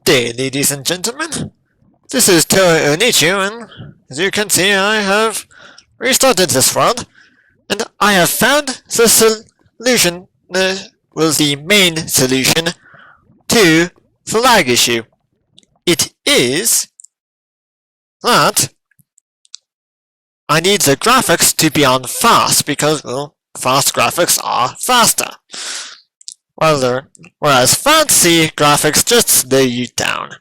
day, ladies and gentlemen. This is Toa Onichu, and as you can see, I have restarted this world, and I have found the solution, the main solution to the lag issue. It is that I need the graphics to be on fast because, well, fast graphics are faster. Whereas fancy graphics just slow you down.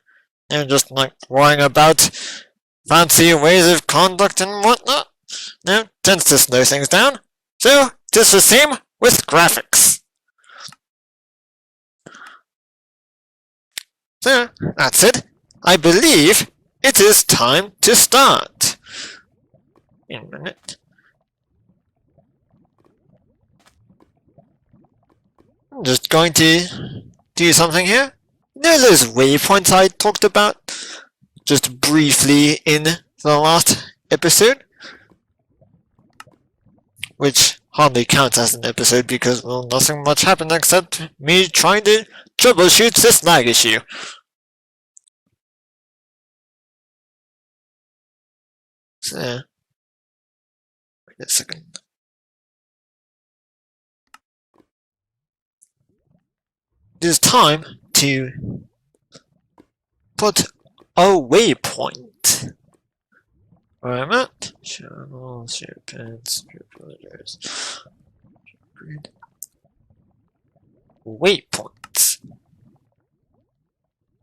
They're just like worrying about fancy ways of conduct and whatnot. No, tends to slow things down. So, it's the same with graphics. So, that's it. I believe it is time to start. In a minute. I'm just going to do something here. You know those waypoints I talked about just briefly in the last episode? Which hardly counts as an episode because, well, nothing much happened except me trying to troubleshoot this lag issue. So, wait a second. It is time to put a waypoint. Where I'm at? Channel, share pins, villagers. Waypoints.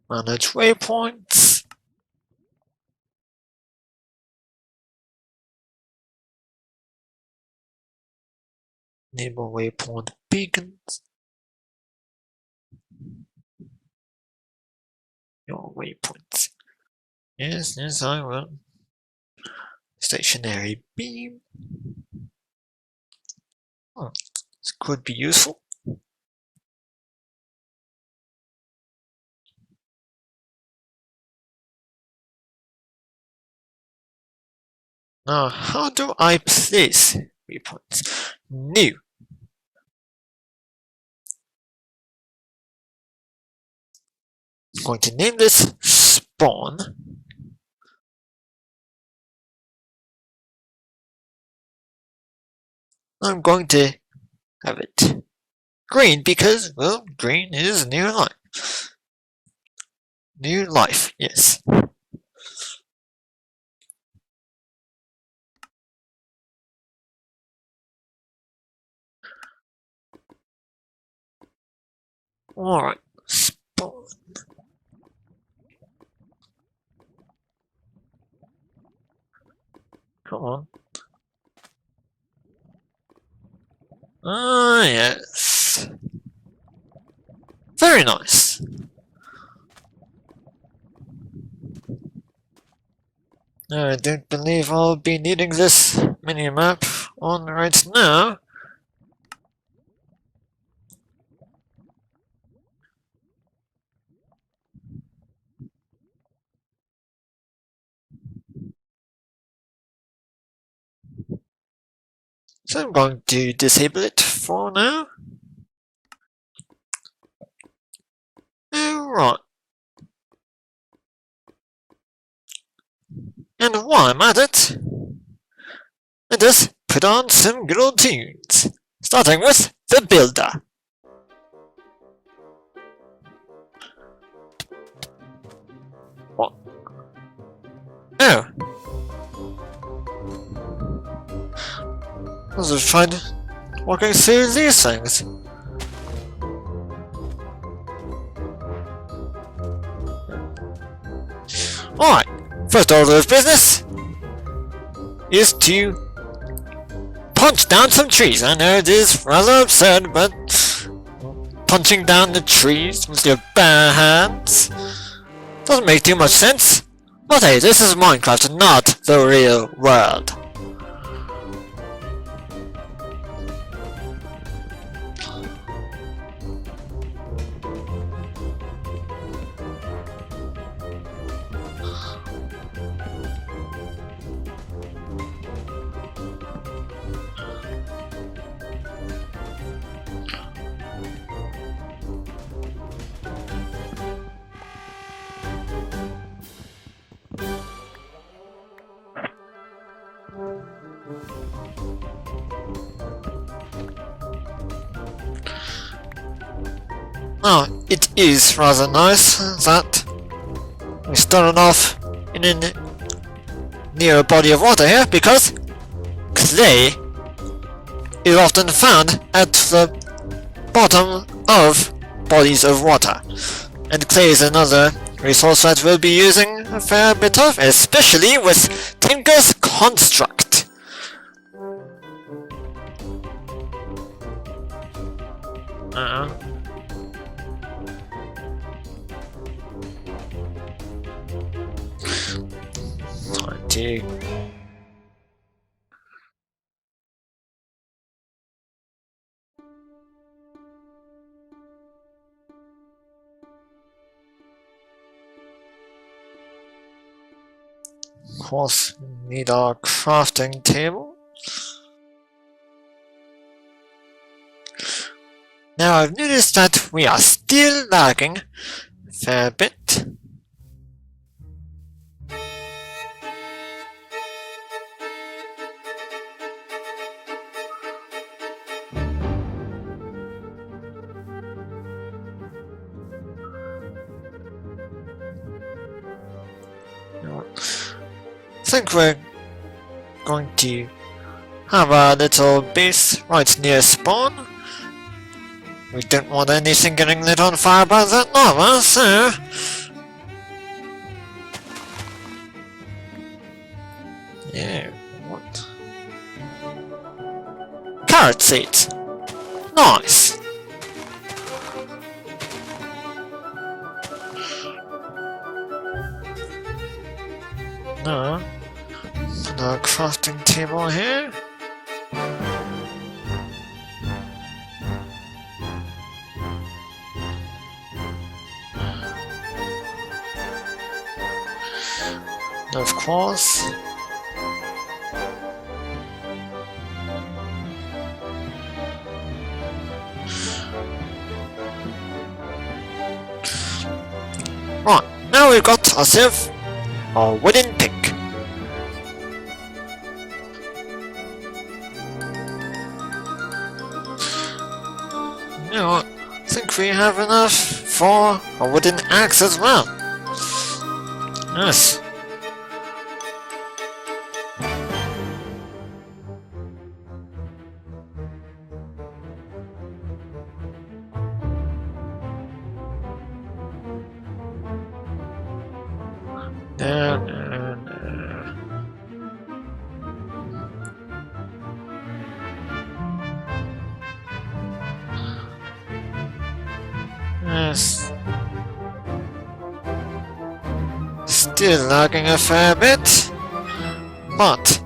Manage waypoints. Enable waypoint beacons. Your waypoints. Yes, yes, I will. Stationary beam. Oh, this could be useful. Now, how do I place waypoints? New. I'm going to name this spawn. I'm going to have it green because, well, green is new life. New life, yes. Alright, spawn. Come on. Ah, yes. Very nice. I don't believe I'll be needing this mini-map on right now. So I'm going to disable it for now. Alright. And while I'm at it, let us put on some good old tunes. Starting with The Builder. What? Oh. I was just trying to walking through these things. Alright, first order of business is to punch down some trees. I know it is rather absurd, but punching down the trees with your bare hands doesn't make too much sense. But hey, this is Minecraft, not the real world. Now, it is rather nice that we started off in a near a body of water here, because clay is often found at the bottom of bodies of water, and clay is another resource that we'll be using a fair bit of, especially with Tinker's Construct. Of course, we need our crafting table. Now I've noticed that we are still lagging a fair bit. I think we're going to have a little base right near spawn. We don't want anything getting lit on fire by that lava, so... yeah, what? Carrot seeds! Nice! No. Another crafting table here. And of course. Right, now we've got ourselves a wooden pick. You know what? I think we have enough for a wooden axe as well. Yes. Yes. Still lagging a fair bit, but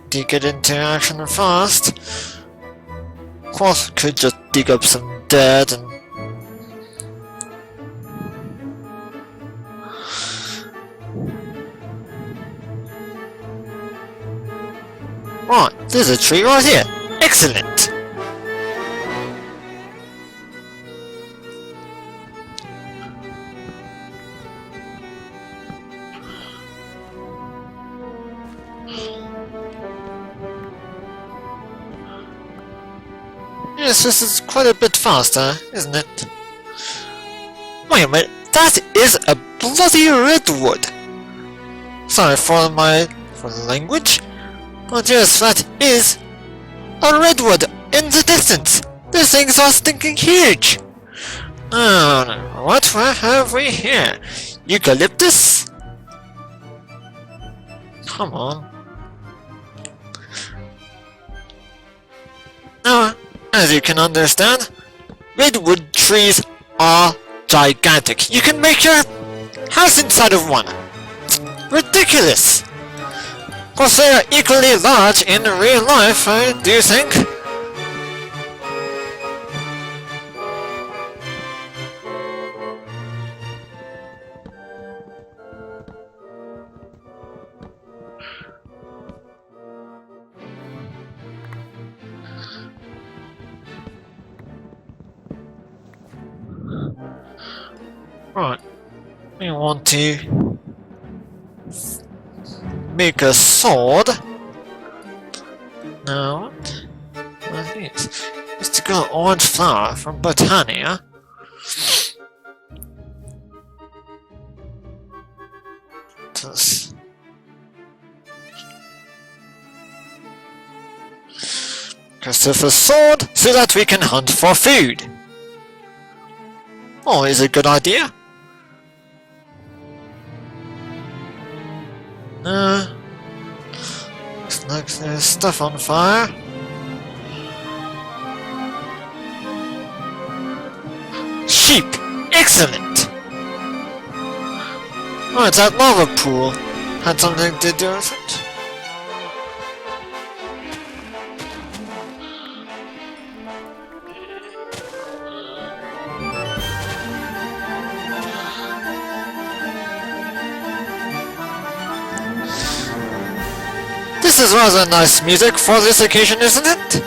to get into action fast. Of course, could just dig up some dirt and right, there's a tree right here. Excellent! Yes, this is quite a bit faster, isn't it? Wait a minute, that is a bloody redwood! Sorry for the language, but yes, that is a redwood in the distance! These things are stinking huge! Oh no, what have we here? Eucalyptus? Come on. Now, as you can understand, redwood trees are gigantic. You can make your house inside of one. It's ridiculous. Of course, they are equally large in real life, I do think. Right. want to make a sword. Now, what is this? It's to get orange flower from Botania. Christopher's sword so that we can hunt for food. Always a good idea. Looks like there's stuff on fire. Sheep! Excellent! Oh, it's that lava pool. Had something to do with it. This is rather nice music for this occasion, isn't it?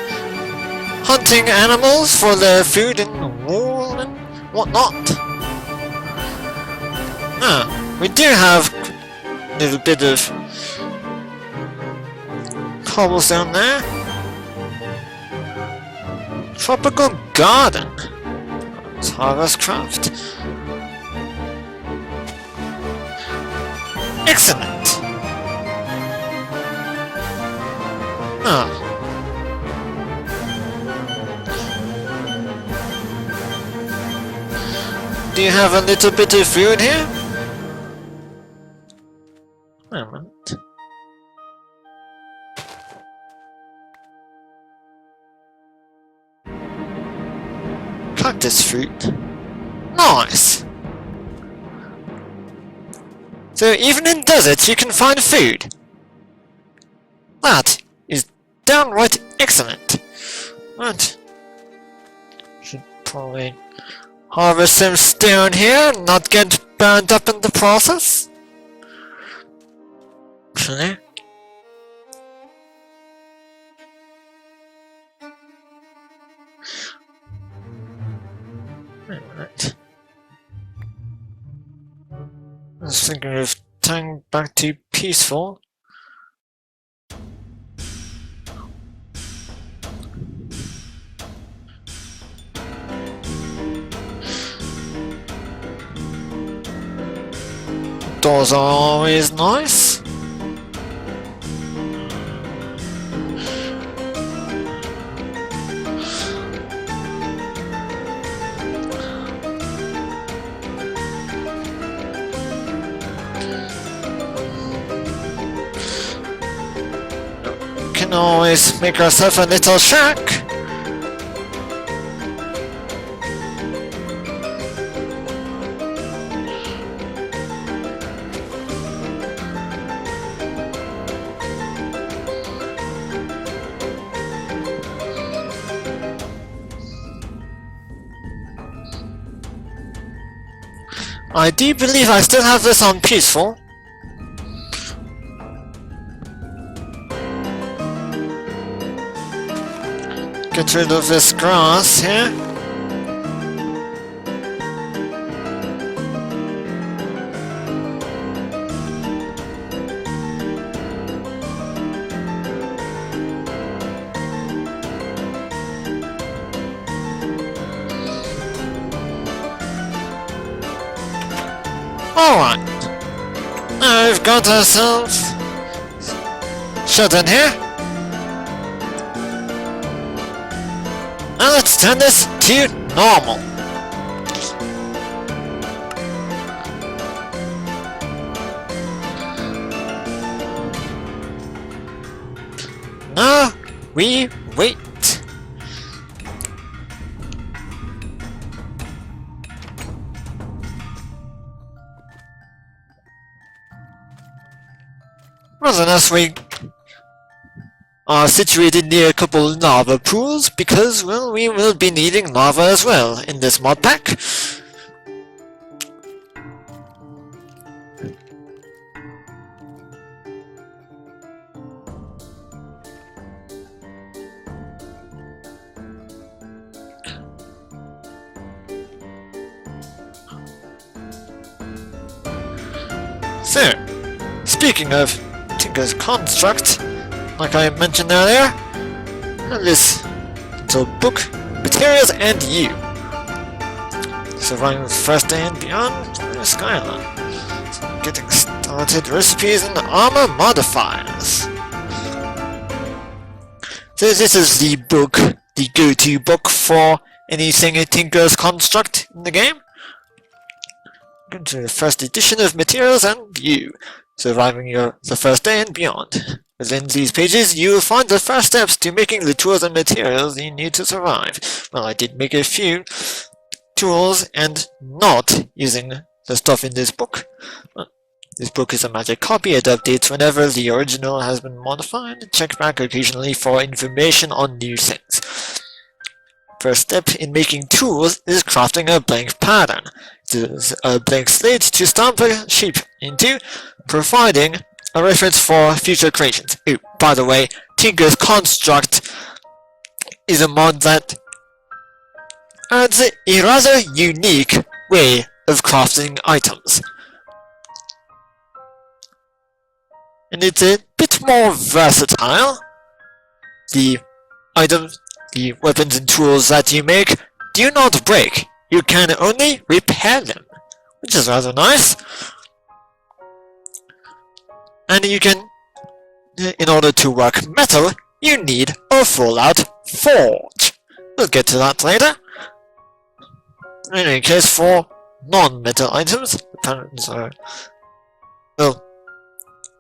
Hunting animals for their food and wool and whatnot. We do have a little bit of cobblestone there. Tropical garden. It's harvest craft. Excellent. Do you have a little bit of food here? Wait a minute. Cactus fruit. Nice! So even in deserts you can find food. That is downright excellent. Right. Should probably harvest some stone here and not get burned up in the process. Actually. Wait a minute. I was thinking of turning back to peaceful. Doors are always nice. Can always make ourselves a little shack. I do believe I still have this on peaceful. Get rid of this grass here. Alright. Now we've got ourselves shut in here. Now let's turn this to normal. Now we wait. Well, unless we are situated near a couple lava pools, because, well, we will be needing lava as well in this mod pack. So, speaking of Tinker's Construct, like I mentioned earlier, this little book, Materials and You. Surviving the first day and beyond the Skyline. So getting started, recipes and armor modifiers. So this is the book, the go-to book for anything Tinker's Construct in the game. Go to the first edition of Materials and You, surviving the first day and beyond. Within these pages, you will find the first steps to making the tools and materials you need to survive. Well, I did make a few tools and not using the stuff in this book. This book is a magic copy. It updates whenever the original has been modified. Check back occasionally for information on new things. First step in making tools is crafting a blank pattern. It is a blank slate to stamp a shape into, providing a reference for future creations. Oh, by the way, Tinker's Construct is a mod that adds a rather unique way of crafting items. And it's a bit more versatile. The items, the weapons and tools that you make do not break. You can only repair them, which is rather nice. And you can, in order to work metal, you need a full-out forge. We'll get to that later. In any case, for non-metal items, the patterns are... well,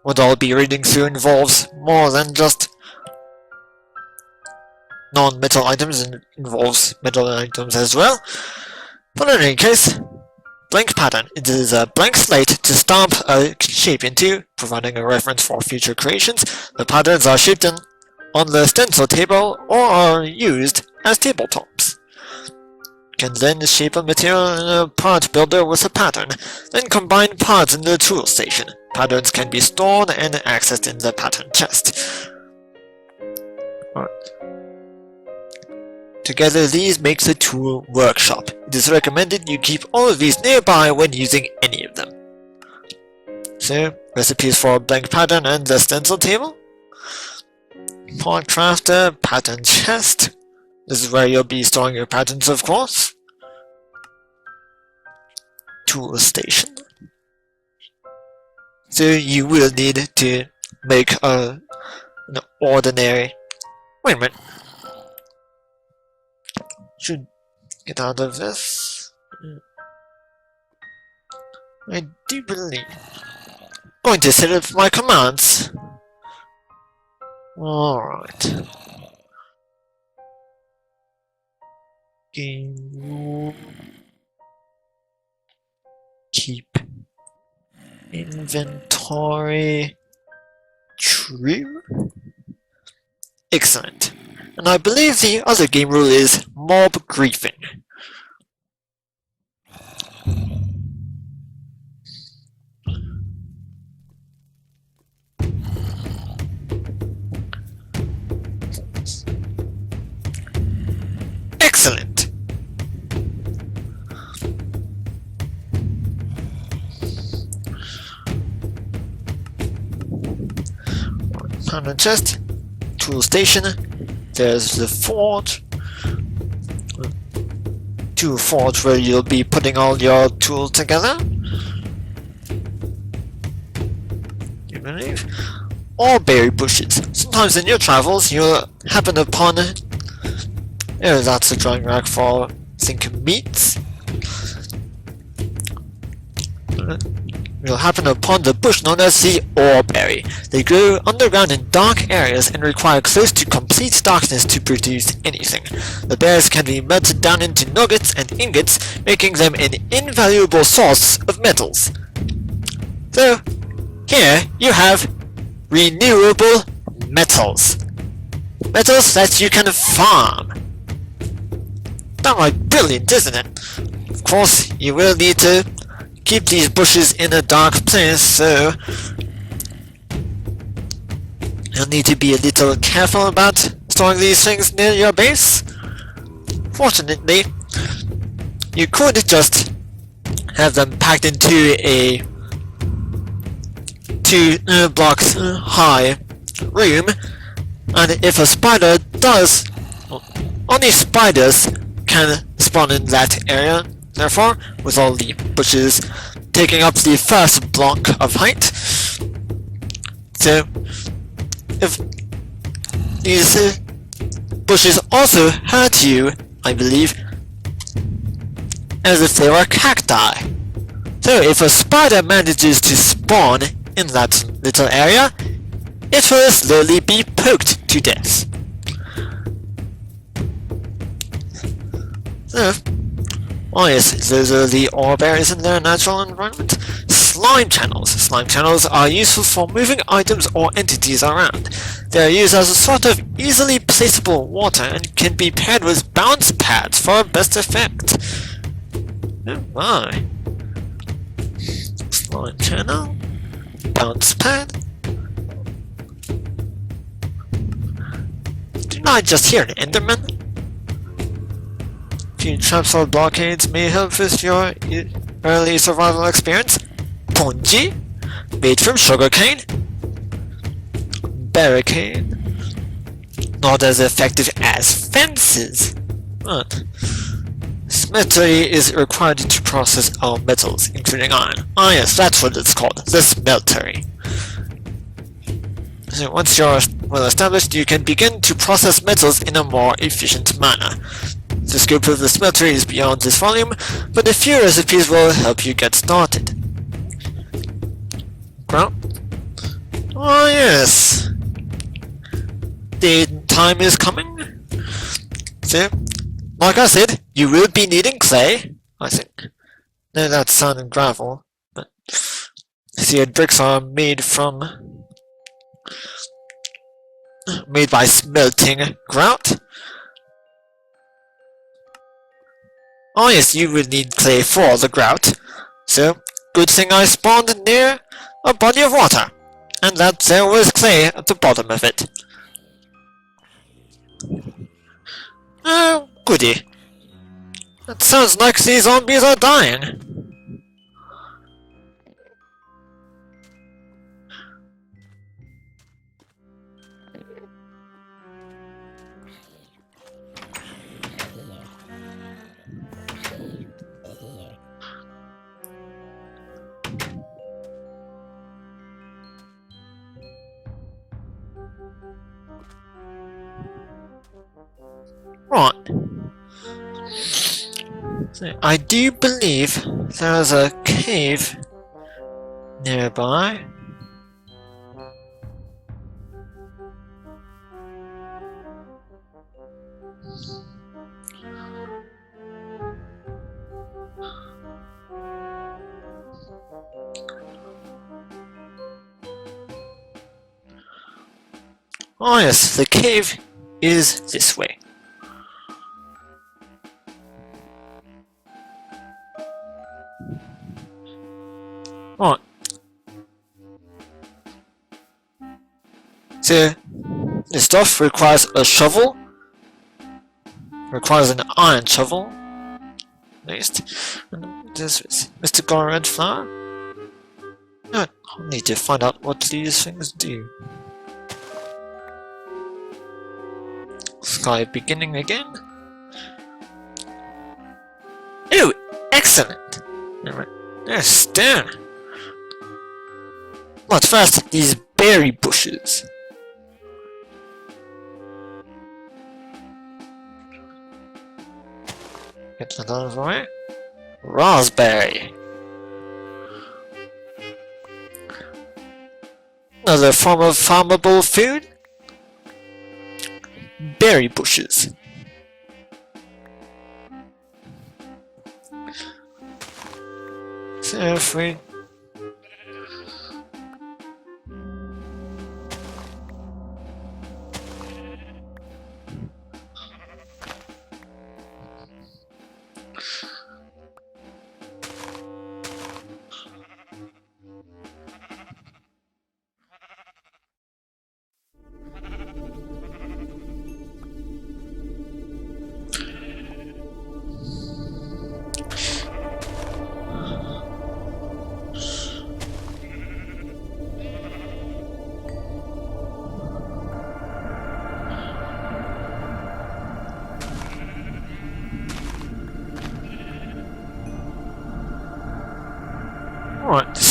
what I'll be reading through involves more than just non-metal items, and involves metal items as well. But in any case, blank pattern. It is a blank slate to stamp a shape into, providing a reference for future creations. The patterns are shaped on the stencil table or are used as tabletops. You can then shape a material in a part builder with a pattern, then combine parts in the tool station. Patterns can be stored and accessed in the pattern chest. Together, these make the tool workshop. It is recommended you keep all of these nearby when using any of them. So, recipes for a blank pattern and the stencil table. Part crafter, pattern chest. This is where you'll be storing your patterns, of course. Tool station. So you will need to make an ordinary... wait a minute. Should get out of this. I do believe. Going to set up my commands. Alright. Keep inventory true. Excellent. And I believe the other game rule is mob griefing. Excellent. Pattern chest, tool station. There's the forge. Tool forge where you'll be putting all your tools together. You believe? Or berry bushes. Sometimes in your travels you'll happen upon... oh, that's a drying rack for, I think, meats. You'll happen upon the bush known as the oreberry. They grow underground in dark areas and require close to complete darkness to produce anything. The berries can be melted down into nuggets and ingots, making them an invaluable source of metals. So, here you have renewable metals. Metals that you can farm. Downright brilliant, isn't it? Of course, you will need to keep these bushes in a dark place, so you'll need to be a little careful about storing these things near your base. Fortunately, you could just have them packed into a 2 blocks high room, and if a spider does, only spiders can spawn in that area. Therefore, with all the bushes taking up the first block of height, so if these bushes also hurt you, I believe, as if they were cacti. So if a spider manages to spawn in that little area, it will slowly be poked to death. So, oh yes, those are the ore berries in their natural environment. Slime channels. Slime channels are useful for moving items or entities around. They are used as a sort of easily placeable water and can be paired with bounce pads for a best effect. Oh my. Slime channel. Bounce pad. Didn't I just hear an Enderman? Few traps or blockades may help with your early survival experience. Punji, made from sugarcane. Barricade, not as effective as fences, but smeltery is required to process all metals, including iron. Ah yes, that's what it's called, the smeltery. So once you're well established, you can begin to process metals in a more efficient manner. The scope of the smeltery is beyond this volume, but a few recipes will help you get started. Oh yes, the time is coming. So, like I said, you will be needing clay, I think. No, that's sand and gravel, but seared bricks are made by smelting grout. Oh yes, you will need clay for the grout, so good thing I spawned near a body of water, and that there was clay at the bottom of it. Oh, goody. It sounds like these zombies are dying. Right. So I do believe there's a cave nearby. Oh yes, the cave is this way. Right. So, this stuff requires a shovel. Requires an iron shovel. Next. And this is mystical red flower. I need to find out what these things do. Sky beginning again. Oh, excellent! There's stone. But first, these berry bushes. Get that out of the way. Raspberry. Another form of farmable food. Berry bushes. So if we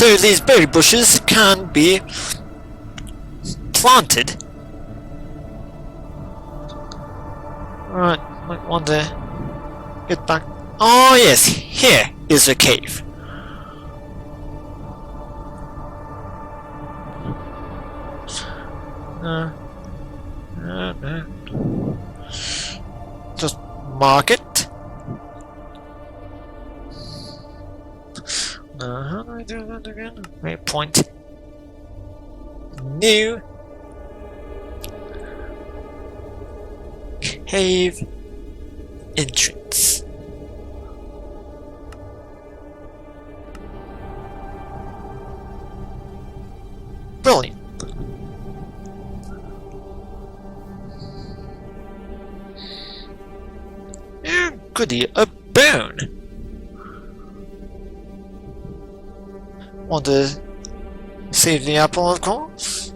so these berry bushes can be planted. Right, might want to get back. Oh yes, here is the cave. Just mark it. How do I do that again? Waypoint. New cave entrance. Brilliant. And goody, a bone. Want to save the apple, of course.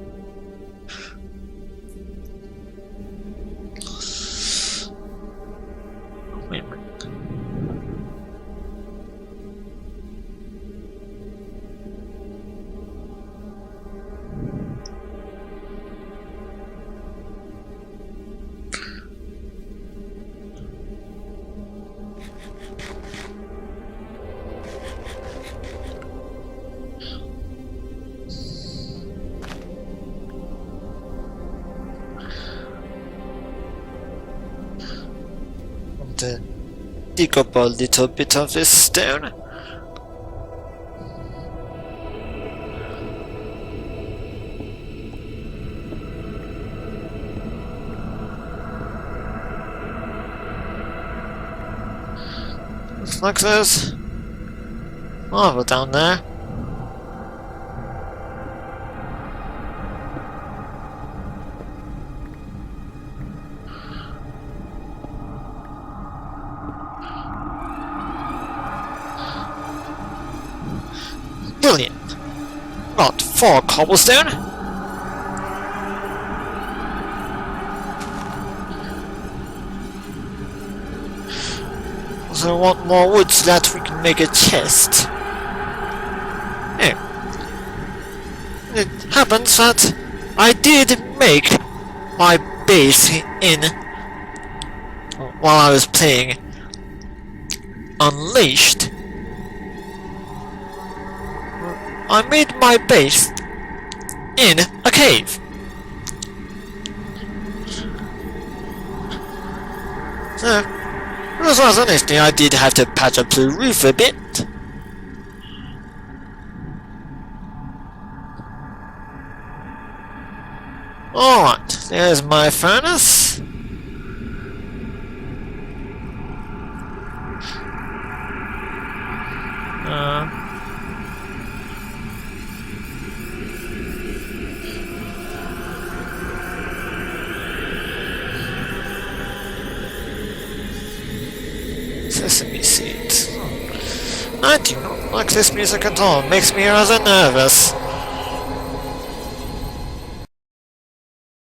Wait a minute. To dig up a little bit of this stone. Looks like there's lava down there. Brilliant. Got 4 cobblestone. So I want more wood so that we can make a chest. Oh. It happens that I did make my base in while I was playing Unleashed. I made my base in a cave. So, as well as honestly, I did have to patch up the roof a bit. Alright, there's my furnace. Sesame seeds. I do not like this music at all. It makes me rather nervous.